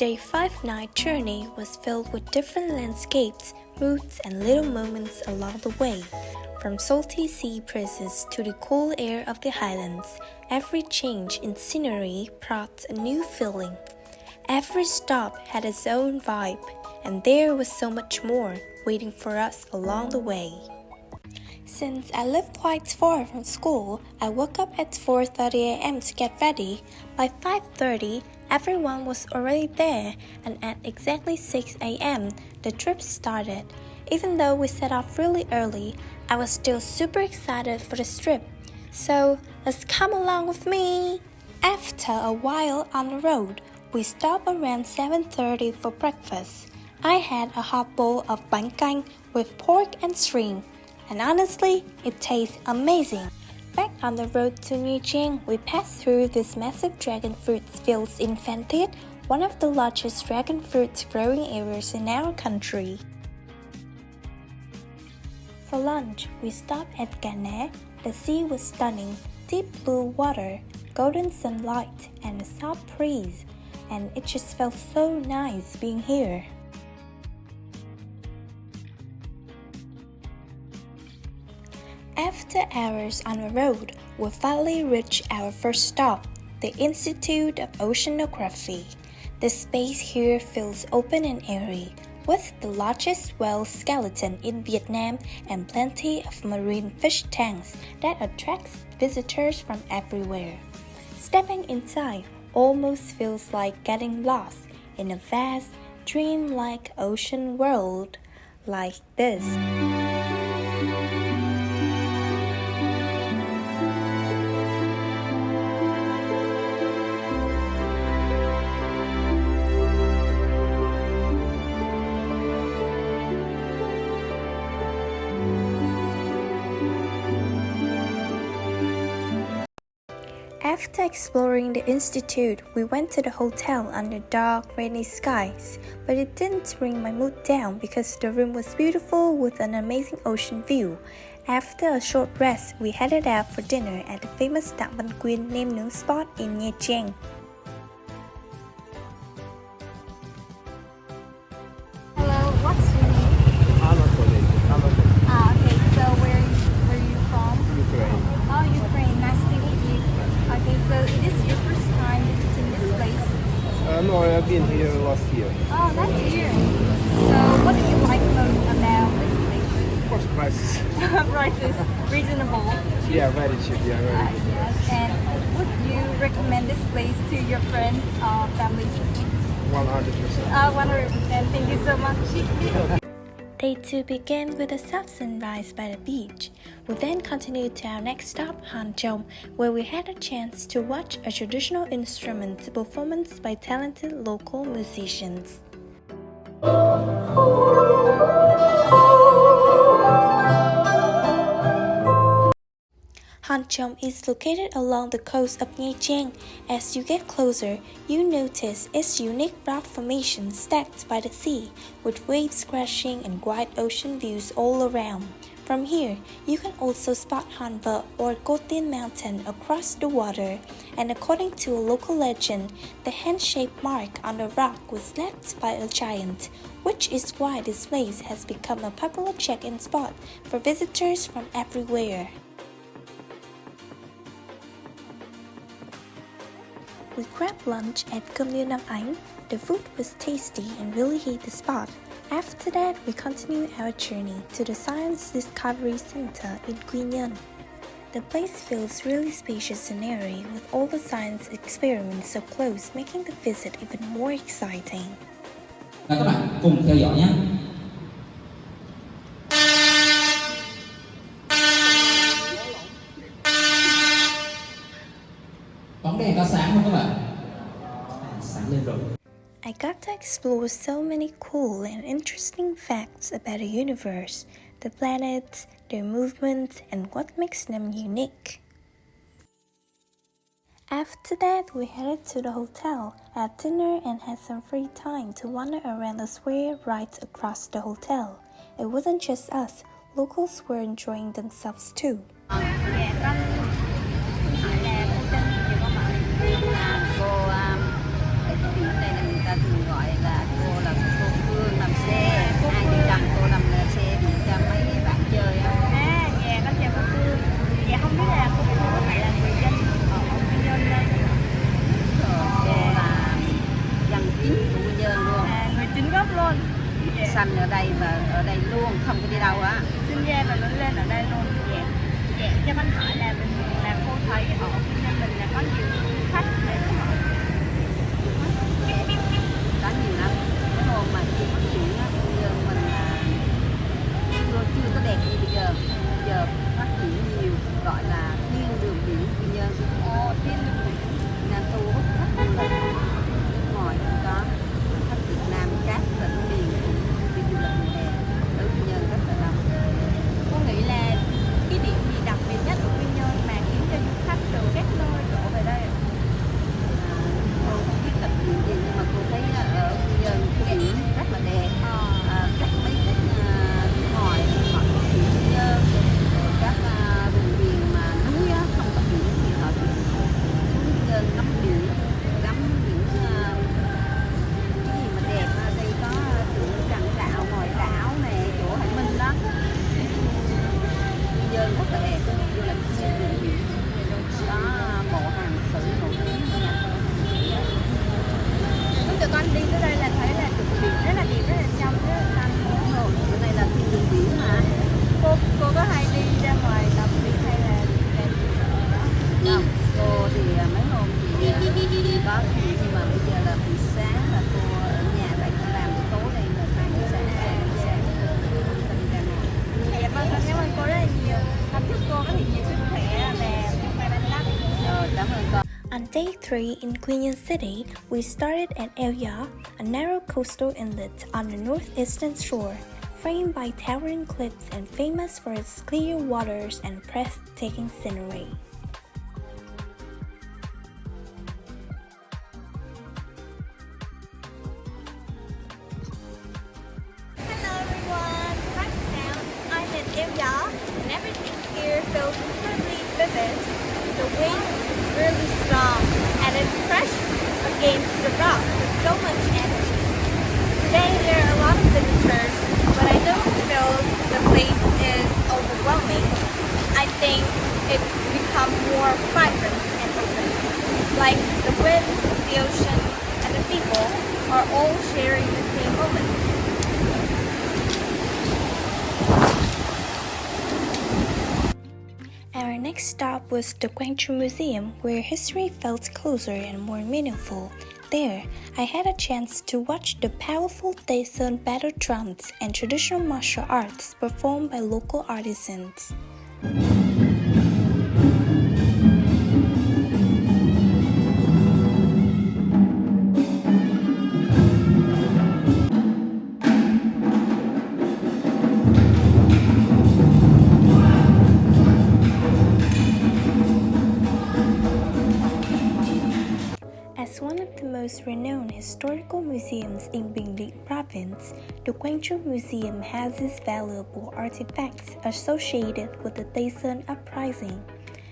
Day 5-night journey was filled with different landscapes, moods, and little moments along the way. From salty sea breezes to the cool air of the highlands, every change in scenery brought a new feeling. Every stop had its own vibe, and there was so much more waiting for us along the way. Since I lived quite far from school, I woke up at 4:30 a.m. to get ready. By 5:30, everyone was already there, and at exactly 6 a.m., the trip started. Even though we set off really early, I was still super excited for this trip. So, let's come along with me! After a while on the road, we stopped around 7:30 for breakfast. I had a hot bowl of bánh canh with pork and shrimp, and honestly, it tastes amazing. Back on the road to Nha Trang, we passed through this massive dragon fruit fields in Phan Thiết, one of the largest dragon fruit growing areas in our country. For lunch, we stopped at Cà Ná. The sea was stunning, deep blue water, golden sunlight, and a soft breeze, and it just felt so nice being here. After hours on the road, we finally reached our first stop, the Institute of Oceanography. The space here feels open and airy, with the largest whale skeleton in Vietnam and plenty of marine fish tanks that attracts visitors from everywhere. Stepping inside almost feels like getting lost in a vast, dreamlike ocean world like this. After exploring the institute, we went to the hotel under dark, rainy skies, but it didn't bring my mood down because the room was beautiful with an amazing ocean view. After a short rest, we headed out for dinner at the famous Đặng Văn Quyên nem nướng spot in Nha Trang. Hello, what's your name? Anatoly. Okay, so where are you from? Ukraine. Oh, Ukraine, nice to meet you. Okay, so it is your first time visiting this place? No, I've been here last year. Oh, last year. So what do you like most about this place? Of course, prices. Prices, reasonable. Yeah, very cheap. Yeah, very good. Yes, and would you recommend this place to your friends or family? 100%. 100%. Thank you so much. Day 2 began with a soft sunrise by the beach. We then continued to our next stop, Hành, where we had a chance to watch a traditional instrument performance by talented local musicians. Hành is located along the coast of Nha Trang. As you get closer, you notice its unique rock formation stacked by the sea, with waves crashing and wide ocean views all around. From here, you can also spot Hành Vợ or Cô Tiên Mountain across the water, and according to a local legend, the hand-shaped mark on the rock was left by a giant, which is why this place has become a popular check-in spot for visitors from everywhere. We grabbed lunch at Cơm Lieu Nam Ánh. The food was tasty and really hit the spot. After that, we continued our journey to the Science Discovery Center in Quy Nhơn. The place feels really spacious and airy with all the science experiments so close, making the visit even more exciting. Các bạn cùng theo dõi nhé. Bóng đèn có sáng không các bạn? Sáng lên rồi. I got to explore so many cool and interesting facts about the universe, the planets, their movements, and what makes them unique. After that, we headed to the hotel, had dinner, and had some free time to wander around the square right across the hotel. It wasn't just us, locals were enjoying themselves too. Cô đây là người ta thường gọi đây và ở đây luôn, không có đi đâu á. Sinh ra và lớn lên ở đây luôn. Dạ. Dạ, cho anh hỏi là cô thấy ở Việt Nam mình là có nhiều du khách để hỏi. Có nhiều lắm. Cái hôm mà chưa phát triển á, bây giờ mình chưa có đẹp như bây giờ. Bây giờ phát triển nhiều, gọi là thiên đường biển Quy Nhơn. Thiên đường biển. Nam thu hút khách du lịch nước ngoài cũng có, khách Việt Nam các tỉnh miền cũng đi du lịch mùa hè tới Quy Nhơn rất là đông. Cô nghĩ là cái điểm gì đặc biệt nhất của Quy Nhơn mà khiến cho du khách từ các nơi đổ về đây ạ? Cô không biết đặc điểm gì nhưng mà cô thấy ở Quy Nhơn cái biển rất là đẹp. Các mấy khách nước ngoài họ có biển Quy Nhơn, rồi các vùng miền mà núi á, không có biển thì họ chỉ xuống Quy Nhơn ngắm biển, ngắm những cái gì mà đẹp. Ở đây có chỗ Tràng Đạo, Ngòi Đảo này, chỗ Hành Minh đó. Quy Nhơn rất là đẹp, du lịch thiên đường biển, có bộ hàng sử nổi tiếng nha. Lúc tụi con đi tới đây là thấy là đường biển rất là đẹp, rất là trong, rất là xanh. Rồi, bữa nay là thiên đường biển mà. Cô có hay đi ra ngoài tắm biển hay là làm gì đó? Không, cô thì mấy hôm thì có thì nhưng mà bây giờ là buổi sáng là cô ở nhà tại cô làm buổi tối đây là hai buổi sáng cô đi ra ngoài. Dạ vâng, con cảm ơn cô rất là nhiều. Con chúc cô có thật nhiều sức khỏe và may mắn lắm. Cảm ơn con. On day 3 in Quy Nhơn City, we started at El Ya, a narrow coastal inlet on the northeastern shore, framed by towering cliffs and famous for its clear waters and breathtaking scenery. Hello everyone, right now I'm in El Ya and everything here feels incredibly vivid. The wind is really strong and it crashes against the rocks with so much energy. Today there are a lot of visitors, but I don't feel the place is overwhelming. I think it's become more vibrant and open. Like the wind, the ocean, and the people are all sharing the same moments. Our next stop was the Gwangju Museum, where history felt closer and more meaningful. There, I had a chance to watch the powerful Daeseon battle drums and traditional martial arts performed by local artisans. As one of the most renowned historical museums in Bình Định province, the Gwangju Museum houses valuable artifacts associated with the Daeseon uprising.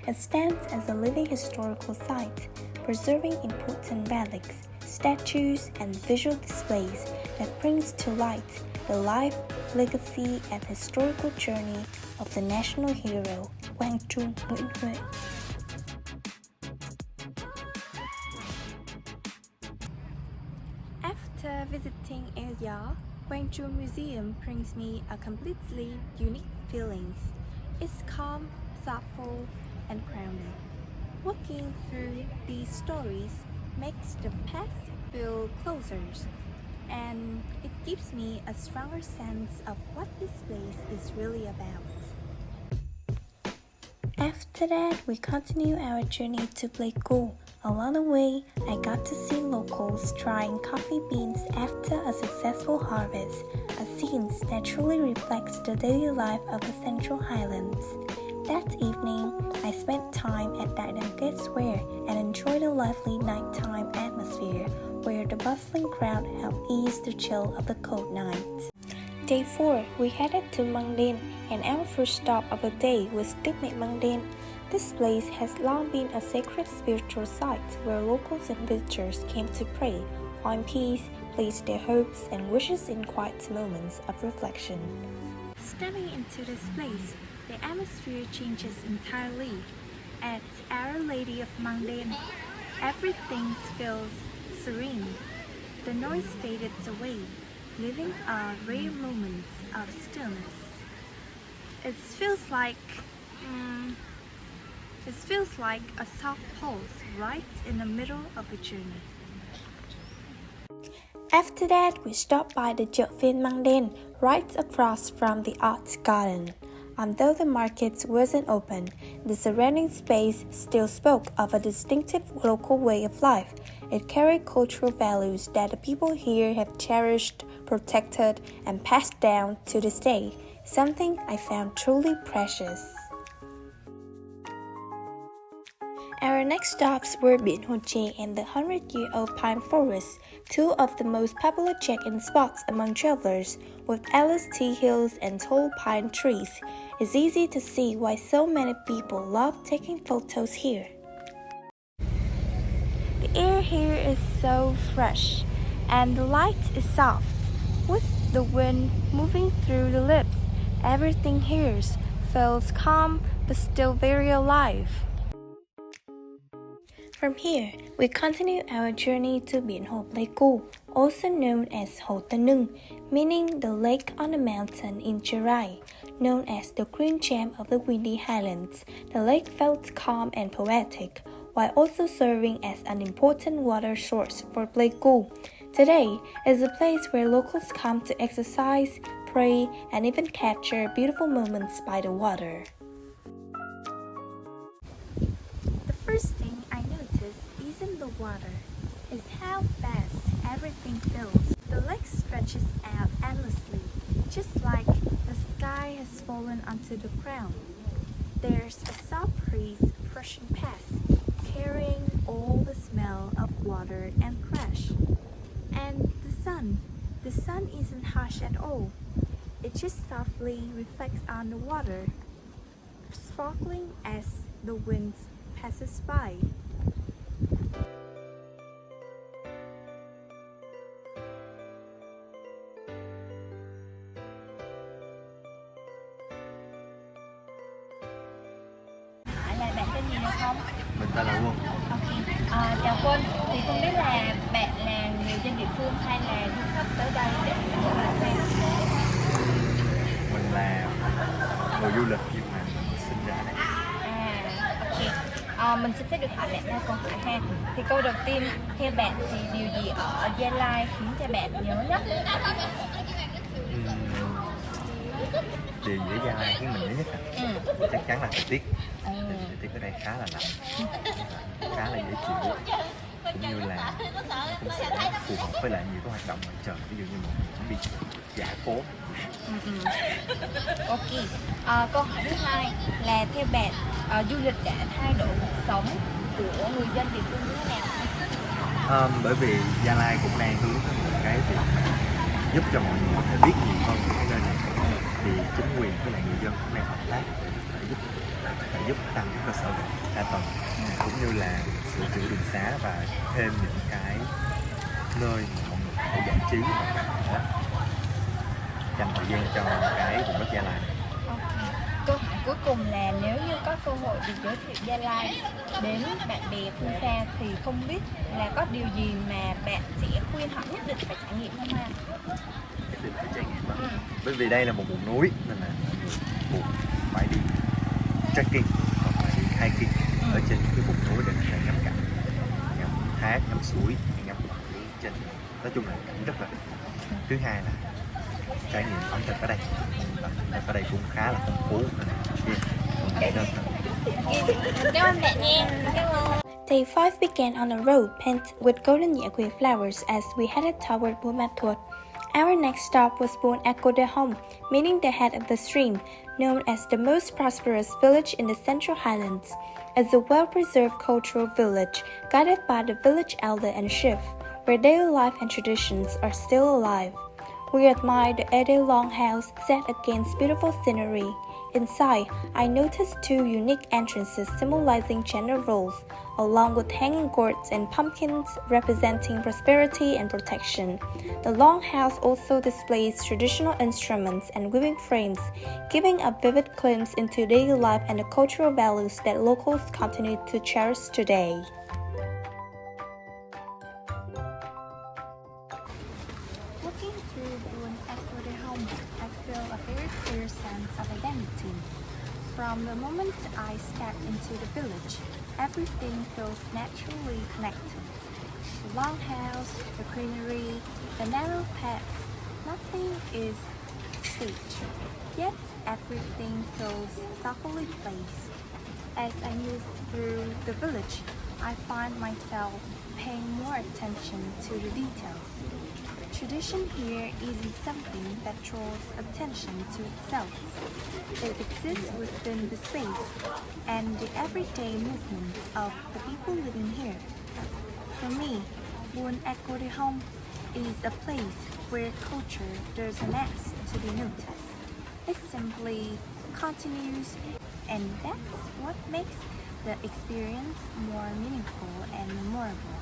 It stands as a living historical site, preserving important relics, statues, and visual displays that brings to light the life, legacy, and historical journey of the national hero, Gwangju Nguyễn. After visiting El Ya, Gwangju Museum brings me a completely unique feelings. It's calm, thoughtful, and grounded. Walking through these stories makes the past feel closer, and it gives me a stronger sense of what this place is really about. After that, we continue our journey to Pleiku. Along the way, I got to see locals drying coffee beans after a successful harvest, a scene that truly reflects the daily life of the Central Highlands. That evening, I spent time at Đại Gate Square and enjoyed a lively nighttime atmosphere where the bustling crowd helped ease the chill of the cold nights. Day 4, we headed to Mong, and our first stop of the day was Đức Mẹ Mong. This place has long been a sacred spiritual site where locals and visitors came to pray, find peace, place their hopes and wishes in quiet moments of reflection. Stepping into this place, the atmosphere changes entirely. At Our Lady of Mong, everything feels serene. The noise faded away. living a rare moment of stillness. It feels like a soft pulse right in the middle of a journey. After that, we stopped by the chợ phiên Măng Đen, right across from the art garden. Although the market wasn't open, the surrounding space still spoke of a distinctive local way of life. It carried cultural values that the people here have cherished, protected, and passed down to this day, something I found truly precious. Our next stops were Biển Hồ Chè and the 100-year-old pine forest, two of the most popular check-in spots among travelers. With endless tea hills and tall pine trees, it's easy to see why so many people love taking photos here. The air here is so fresh, and the light is soft. With the wind moving through the leaves, everything here feels calm but still very alive. From here, we continue our journey to Biển Hồ Pleiku, also known as Hồ Tân Nưng, meaning the lake on a mountain in Chirai. Known as the Green Gem of the Windy Highlands, the lake felt calm and poetic, while also serving as an important water source for Pleiku. Today is a place where locals come to exercise, pray, and even capture beautiful moments by the water. The first thing I noticed isn't the water, is how fast everything feels. The lake stretches out endlessly, just like the sky has fallen onto the ground. There's a soft breeze brushing past, carrying all the smell of water and fresh. And the sun isn't harsh at all. It just softly reflects on the water, sparkling as the wind passes by. Là bạn tên gì được không? Mình tên là Quân. Chào Quân, thì không biết là bạn là người dân địa phương hay là du khách tới đây để làm quen? Mình là người du lịch nhưng mà mình sinh ra đây. Mình xin phép được hỏi bạn 3 câu hỏi ha. Thì câu đầu tiên, theo bạn thì điều gì ở Gia Lai khiến cho bạn nhớ nhất? Điều gì ở Gia Lai khiến mình nhớ nhất chắc chắn là thời tiết. Thời tiết ở đây khá là lạnh, khá là dễ chịu, cũng như là cũng sẽ phù hợp với lại nhiều cái hoạt động ngoài trời, ví dụ như một chuyến đi dạo phố. Câu hỏi thứ hai là theo bạn du lịch đã thay đổi cuộc sống của người dân địa phương như thế nào? Bởi vì Gia Lai cũng đang hướng tới một cái việc mà giúp cho mọi người có thể biết nhiều hơn về cái nơi này, thì chính quyền với lại người dân cũng đang hợp tác để giúp tăng cái cơ sở hạ tầng, cũng như là sửa chữa đường xá và thêm những cái nơi mà mọi người có thể giải trí và dành thời gian cho cái vùng đất Gia Lai. Câu hỏi cuối cùng là nếu như có cơ hội được giới thiệu Gia Lai đến bạn bè phương xa thì không biết là có điều gì mà bạn sẽ khuyên họ nhất định phải trải nghiệm không ha? Nhất định phải trải nghiệm bởi vì đây là một vùng núi nên là buộc phải đi trekking hoặc là đi hiking ở trên cái vùng núi để có thể ngắm cảnh, ngắm thác, ngắm suối, ngắm trên, nói chung là cảnh rất là đẹp. Thứ hai là trải nghiệm ẩm thực ở đây, ở đây cũng khá là phong phú nên nên Cảm ơn bạn nha. Cảm ơn. Day 5 began on a road paved with golden yagué flowers as we headed toward Buôn Ma Thuột. Our next stop was Buôn Eco de Home, meaning the head of the stream, known as the most prosperous village in the Central Highlands. It's a well-preserved cultural village, guided by the village elder and chief, where daily life and traditions are still alive. We admired the 80 long house set against beautiful scenery. Inside, I noticed 2 unique entrances symbolizing gender roles, along with hanging gourds and pumpkins representing prosperity and protection. The long house also displays traditional instruments and weaving frames, giving a vivid glimpse into daily life and the cultural values that locals continue to cherish today. Looking through the routine. From the moment I step into the village, everything feels naturally connected. The long house, the greenery, the narrow paths, nothing is staged, yet everything feels thoughtfully placed. As I move through the village, I find myself paying more attention to the details. Tradition here isn't something that draws attention to itself. It exists within the space and the everyday movements of the people living here. For me, Buôn Echo de Home is a place where culture doesn't ask to be noticed. It simply continues, and that's what makes the experience more meaningful and memorable.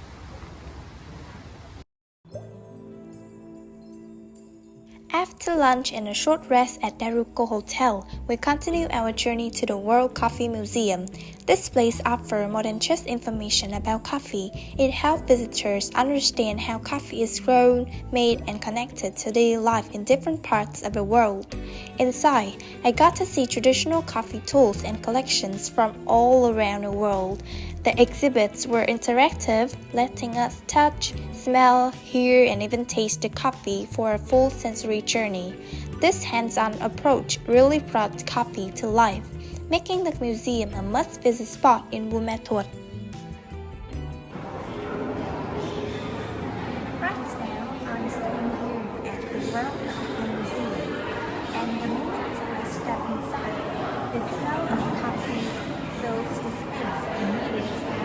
After lunch and a short rest at Daruko Hotel, we continue our journey to the World Coffee Museum. This place offers more than just information about coffee. It helps visitors understand how coffee is grown, made, and connected to daily life in different parts of the world. Inside, I got to see traditional coffee tools and collections from all around the world. The exhibits were interactive, letting us touch, smell, hear, and even taste the coffee for a full sensory journey. This hands-on approach really brought coffee to life, making the museum a must-visit spot in Buôn Ma Thuột. Right now, I'm standing here at the World Coffee Museum, and the moment I step inside, the smell of coffee fills the space immediately.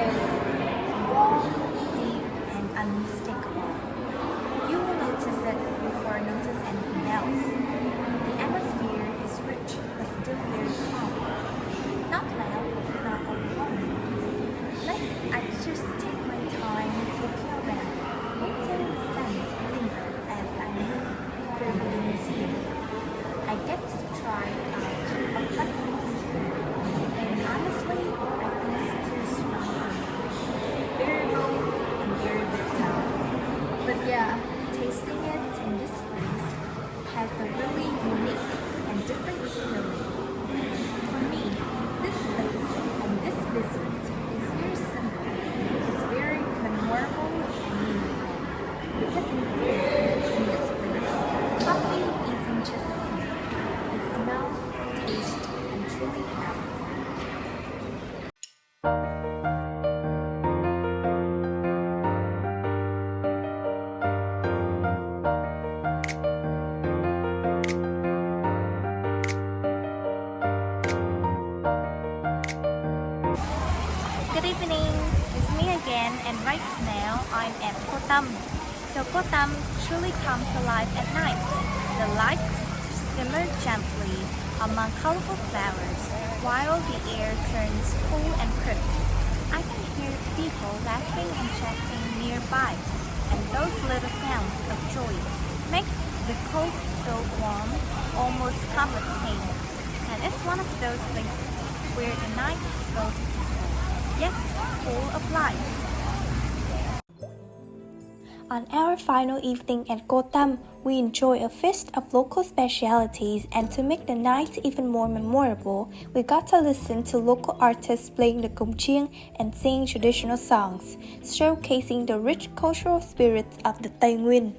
It's warm, deep, and unmistakable. You will notice it before you notice anything else. The atmosphere is rich but still very calm. Not loud, not overwhelming. I just take my time looking around, letting the scents linger as I move through the museum. I get to try a cup of black coffee here, and honestly, I think it's too strong for me. Very low and very bitter. But yeah, tasting it in this place has a really unique and different feeling. For me, this place and this visit is very simple. It's very memorable and meaningful. Because in here, in this place, coffee isn't just seen. It smells, tastes, and truly felt. Good evening, it's me again, and right now I'm at Cô Tâm. So Cô Tâm truly comes alive at night. The lights simmer gently among colorful flowers, while the air turns cool and crisp. I can hear people laughing and chatting nearby, and those little sounds of joy make the cold feel warm, almost comforting. And it's one of those places where the night feels peaceful, yet full of life. On our final evening at Cô Tâm, we enjoy a feast of local specialities, and to make the night even more memorable, we got to listen to local artists playing the cổng chiêng and singing traditional songs, showcasing the rich cultural spirits of the Tây Nguyên.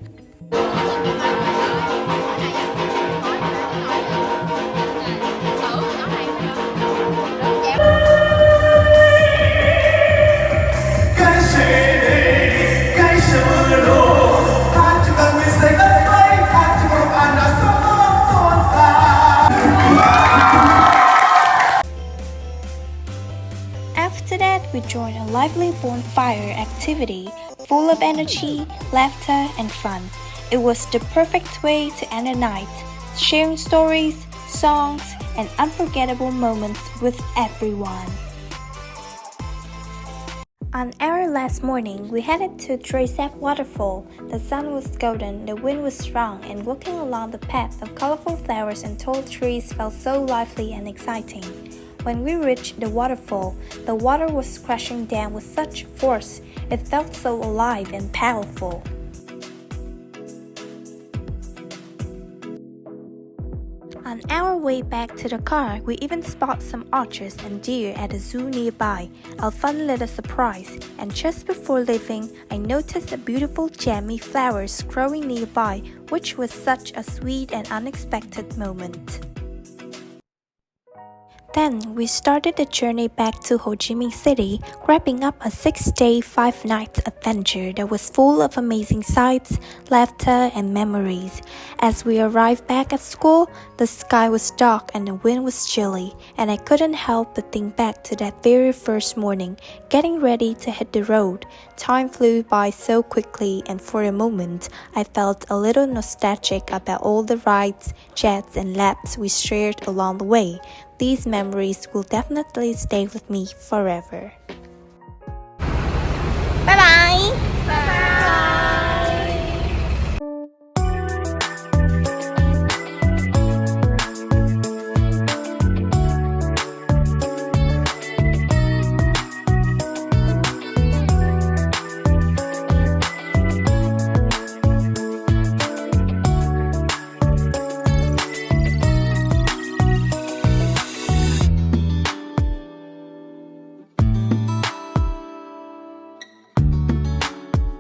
After that, we joined a lively bonfire activity, full of energy, laughter, and fun. It was the perfect way to end the night, sharing stories, songs, and unforgettable moments with everyone. On our last morning, we headed to Tracep Waterfall. The sun was golden, the wind was strong, and walking along the path of colorful flowers and tall trees felt so lively and exciting. When we reached the waterfall, the water was crashing down with such force, it felt so alive and powerful. On our way back to the car, we even spot some otters and deer at a zoo nearby, a fun little surprise. And just before leaving, I noticed a beautiful jammy flowers growing nearby, which was such a sweet and unexpected moment. Then we started the journey back to Ho Chi Minh City, wrapping up a 6-day, 5-night adventure that was full of amazing sights, laughter, and memories. As we arrived back at school, the sky was dark and the wind was chilly, and I couldn't help but think back to that very first morning, getting ready to hit the road. Time flew by so quickly, and for a moment, I felt a little nostalgic about all the rides, chats, and laps we shared along the way. These memories will definitely stay with me forever.